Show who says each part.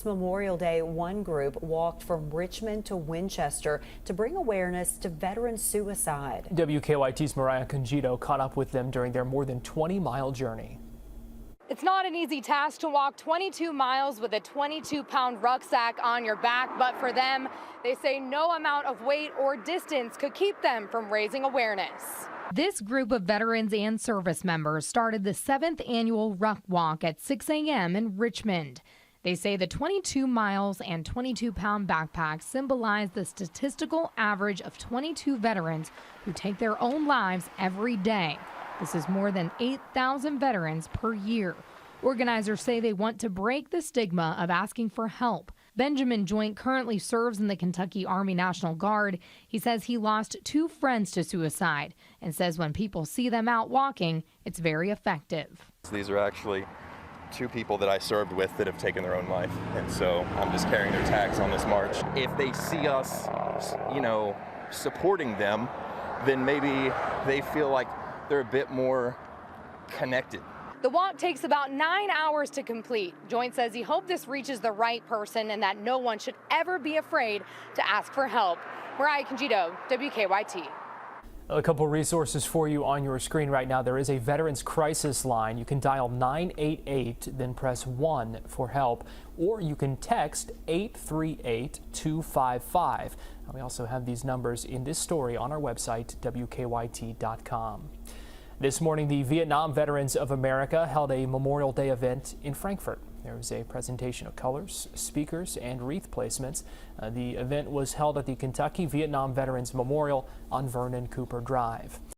Speaker 1: Memorial Day, one group walked from Richmond to Winchester to bring awareness to veteran suicide.
Speaker 2: WKYT's Mariah Conjito caught up with them during their more than 20-mile journey.
Speaker 3: It's not an easy task to walk 22 miles with a 22-pound rucksack on your back, but for them, they say no amount of weight or distance could keep them from raising awareness. This group of veterans and service members started the 7th annual Ruck Walk at 6 a.m. in Richmond. They say the 22 miles and 22-pound backpack symbolize the statistical average of 22 veterans who take their own lives every day. This is more than 8,000 veterans per year. Organizers say they want to break the stigma of asking for help. Benjamin Joint currently serves in the Kentucky Army National Guard. He says he lost 2 friends to suicide and says when people see them out walking, it's very effective.
Speaker 4: These are actually 2 people that I served with that have taken their own life, and so I'm just carrying their tags on this march. If they see us, supporting them, then maybe they feel like they're a bit more connected.
Speaker 3: The walk takes about 9 hours to complete. Joint says he hopes this reaches the right person and that no one should ever be afraid to ask for help. Mariah Conjito, WKYT.
Speaker 2: A couple resources for you on your screen right now. There is a Veterans Crisis line. You can dial 988, then press 1 for help, or you can text 838-255. We also have these numbers in this story on our website, WKYT.com. This morning, the Vietnam Veterans of America held a Memorial Day event in Frankfort. There was a presentation of colors, speakers, and wreath placements. The event was held at the Kentucky Vietnam Veterans Memorial on Vernon Cooper Drive.